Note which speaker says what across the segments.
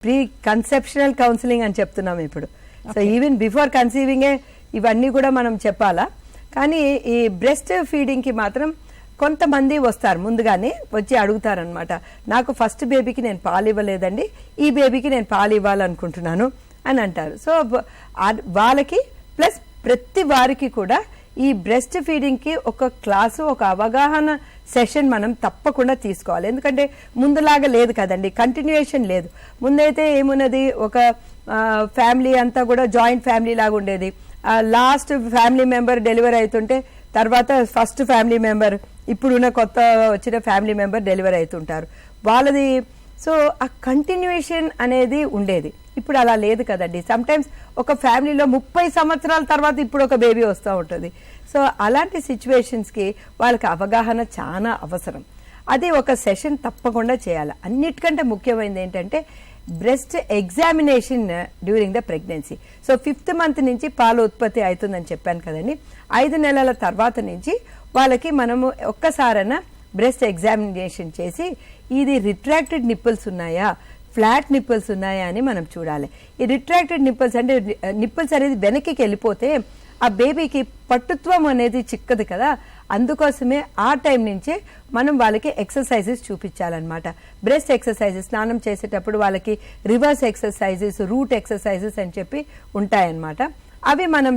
Speaker 1: Pre conceptional counselling అని చెప్తున్నాం ఇప్పుడు. సో ఈవెన్ బిఫోర్ కన్సీవింగే ఇవన్నీ కూడా మనం చెప్పాలా. కానీ ఈ బ్రెస్ట్ ఫీడింగ్కి మాత్రం కొంతమంది వస్తారు, ముందుగానే వచ్చి అడుగుతారనమాట, నాకు ఫస్ట్ బేబీకి నేను పాలు ఇవ్వలేదండి, ఈ బేబీకి నేను పాలు ఇవ్వాలనుకుంటున్నాను అని అంటారు. సో వాళ్ళకి ప్లస్ ప్రతి వారికి కూడా ఈ బ్రెస్ట్ ఫీడింగ్కి ఒక క్లాసు, ఒక అవగాహన సెషన్ మనం తప్పకుండా తీసుకోవాలి. ఎందుకంటే ముందులాగా లేదు కదండి, కంటిన్యూయేషన్ లేదు. ముందైతే ఏమున్నది, ఒక ఫ్యామిలీ అంతా కూడా జాయింట్ ఫ్యామిలీ లాగా ఉండేది. లాస్ట్ ఫ్యామిలీ మెంబర్ డెలివరీ అవుతుంటే తర్వాత ఫస్ట్ ఫ్యామిలీ మెంబర్, ఇప్పుడున్న కొత్త వచ్చిన ఫ్యామిలీ మెంబర్ డెలివరీ అవుతుంటారు వాళ్ళది. సో ఆ కంటిన్యూయేషన్ అనేది ఉండేది. ఇప్పుడు అలా లేదు కదండి. సమ్టైమ్స్ ఒక ఫ్యామిలీలో 30 సంవత్సరాల తర్వాత ఇప్పుడు ఒక బేబీ వస్తూ ఉంటుంది. సో అలాంటి సిచ్యువేషన్స్కి వాళ్ళకి అవగాహన చాలా అవసరం. అది ఒక సెషన్ తప్పకుండా చేయాలి. అన్నిటికంటే ముఖ్యమైనది ఏంటంటే breast examination during the pregnancy. So 5th month నుంచి పాలు ఉత్పత్తి అవుతుందని చెప్పాను కదండి. 5 నెలల తర్వాత నుంచి వాళ్ళకి మనము ఒక్కసారైనా బ్రెస్ట్ ఎగ్జామినేషన్ చేసి ఇది రిట్రాక్టెడ్ నిప్పుల్స్ ఉన్నాయా, ఫ్లాట్ నిప్పుల్స్ ఉన్నాయా అని మనం చూడాలి. ఈ రిట్రాక్టెడ్ నిప్పుల్స్ అంటే నిప్పుల్స్ అనేది వెనక్కి వెళ్ళిపోతే ఆ బేబీకి పట్టుత్వం అనేది చిక్కదు కదా. అందుకోసమే ఆ టైం నుంచే మనం వాళ్ళకి ఎక్సర్సైజెస్ చూపించాలన్నమాట. బ్రెస్ట్ ఎక్సర్సైజెస్ స్నానం చేసేటప్పుడు వాళ్ళకి రివర్స్ ఎక్సర్సైజెస్, రూట్ ఎక్సర్సైజెస్ అని చెప్పి ఉంటాయన్నమాట. అవి మనం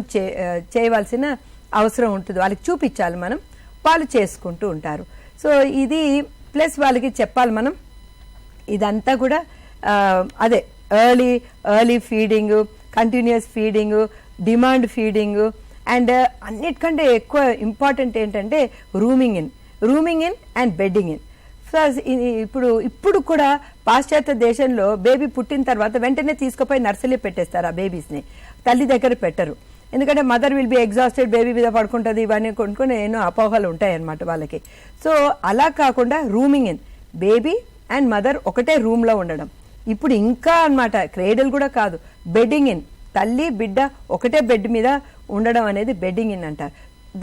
Speaker 1: చేయవలసిన అవసరం ఉంటుంది, వాళ్ళకి చూపించాలి మనం, వాళ్ళు చేసుకుంటూ ఉంటారు. సో ఇది ప్లస్ వాళ్ళకి చెప్పాలి మనం ఇదంతా కూడా అదే early feeding, continuous feeding, demand feeding, and అన్నిటికంటే ఎక్కువ ఇంపార్టెంట్ ఏంటంటే rooming in and bedding in. So ఇప్పుడు కూడా పాశ్చాత్య దేశంలో బేబీ పుట్టిన తర్వాత వెంటనే తీసుకుపోయి నర్సరీ పెట్టేస్తారు. ఆ బేబీస్ని తల్లి దగ్గర పెట్టరు. ఎందుకంటే mother will be exhausted, baby మీద పడుకుంటుంది, ఇవన్నీ కొనుక్కొని ఎన్నో అపోహలు ఉంటాయి అన్నమాట వాళ్ళకి. సో అలా కాకుండా rooming in, baby and mother ఒకటే రూమ్లో ఉండడం. ఇప్పుడు ఇంకా అన్నమాట క్రేడల్ కూడా కాదు, బెడ్డింగ్ ఇన్, తల్లి బిడ్డ ఒకటే బెడ్ మీద ఉండడం అనేది బెడ్డింగ్ ఇన్ అంటారు.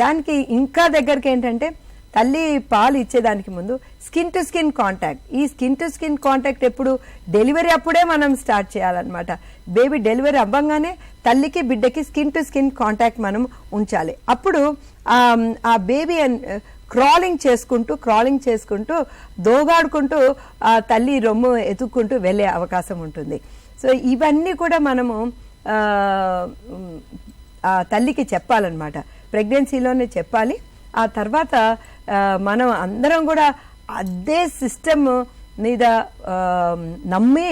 Speaker 1: దానికి ఇంకా దగ్గరికి ఏంటంటే తల్లి పాలు ఇచ్చేదానికి ముందు స్కిన్ టు స్కిన్ కాంటాక్ట్. ఈ స్కిన్ టు స్కిన్ కాంటాక్ట్ ఎప్పుడు డెలివరీ అప్పుడే మనం స్టార్ట్ చేయాలన్నమాట. బేబీ డెలివరీ అవ్వగానే తల్లికి బిడ్డకి స్కిన్ టు స్కిన్ కాంటాక్ట్ మనం ఉంచాలి. అప్పుడు ఆ బేబీ క్రాలింగ్ చేసుకుంటూ దోగాడుకుంటూ ఆ తల్లి రొమ్ము ఎత్తుక్కుంటూ వెళ్ళే అవకాశం ఉంటుంది. సో ఇవన్నీ కూడా మనము ఆ తల్లికి చెప్పాలన్నమాట, ప్రెగ్నెన్సీలోనే చెప్పాలి. ఆ తర్వాత మనం అందరం కూడా అదే సిస్టమ్ మీద నమ్మి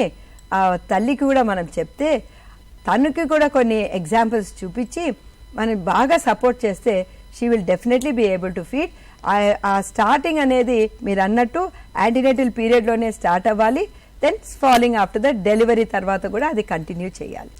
Speaker 1: ఆ తల్లికి కూడా మనం చెప్తే, తనకి కూడా కొన్ని ఎగ్జాంపుల్స్ చూపించి మనం బాగా సపోర్ట్ చేస్తే she will definitely be able to feed. ఆ స్టార్టింగ్ అనేది మీరు అన్నట్టు యాంటీనేటల్ పీరియడ్లోనే స్టార్ట్ అవ్వాలి. Then following after the delivery తర్వాత కూడా అది కంటిన్యూ చేయాలి.